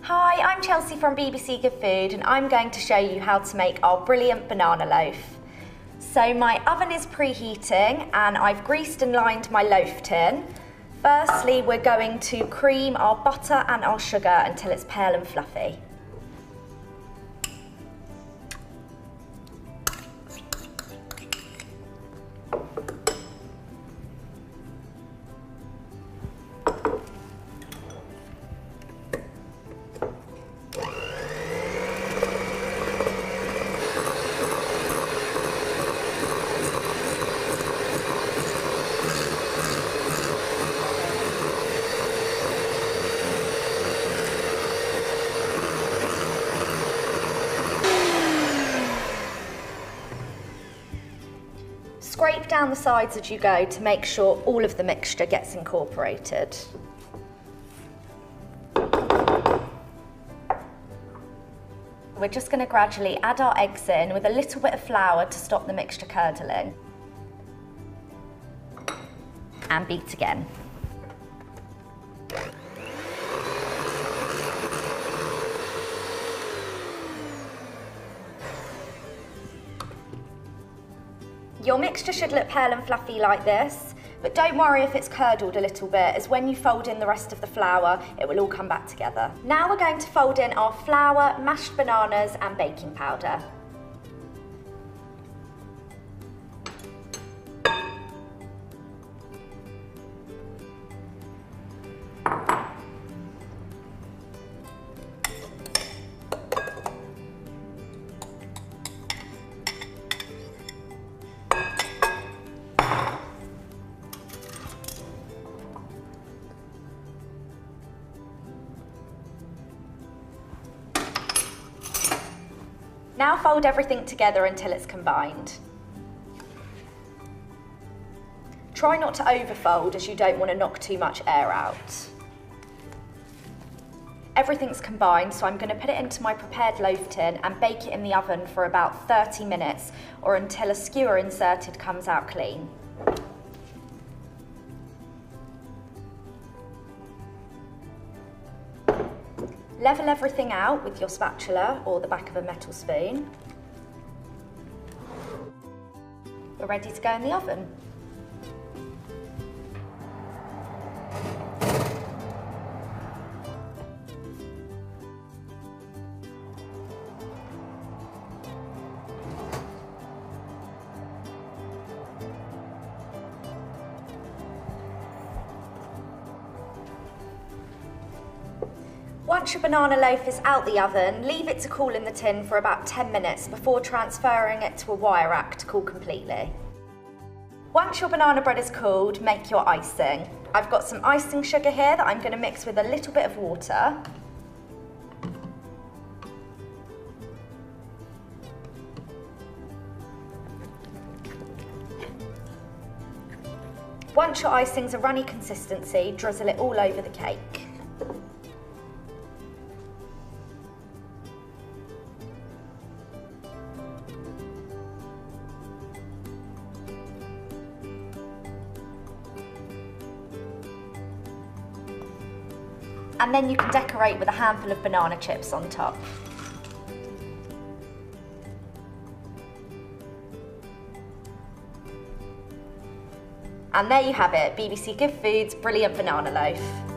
Hi, I'm Chelsea from BBC Good Food and I'm going to show you how to make our brilliant banana loaf. So my oven is preheating and I've greased and lined my loaf tin. Firstly, we're going to cream our butter and our sugar until it's pale and fluffy. Scrape down the sides as you go to make sure all of the mixture gets incorporated. We're just going to gradually add our eggs in with a little bit of flour to stop the mixture curdling. And beat again. Your mixture should look pale and fluffy like this, but don't worry if it's curdled a little bit, as when you fold in the rest of the flour, it will all come back together. Now we're going to fold in our flour, mashed bananas and baking powder. Now fold everything together until it's combined. Try not to overfold as you don't want to knock too much air out. Everything's combined, so I'm going to put it into my prepared loaf tin and bake it in the oven for about 30 minutes or until a skewer inserted comes out clean. Level everything out with your spatula or the back of a metal spoon. We're ready to go in the oven. Once your banana loaf is out the oven, leave it to cool in the tin for about 10 minutes before transferring it to a wire rack to cool completely. Once your banana bread is cooled, make your icing. I've got some icing sugar here that I'm going to mix with a little bit of water. Once your icing's a runny consistency, drizzle it all over the cake. And then you can decorate with a handful of banana chips on top. And there you have it, BBC Good Food's Brilliant Banana Loaf.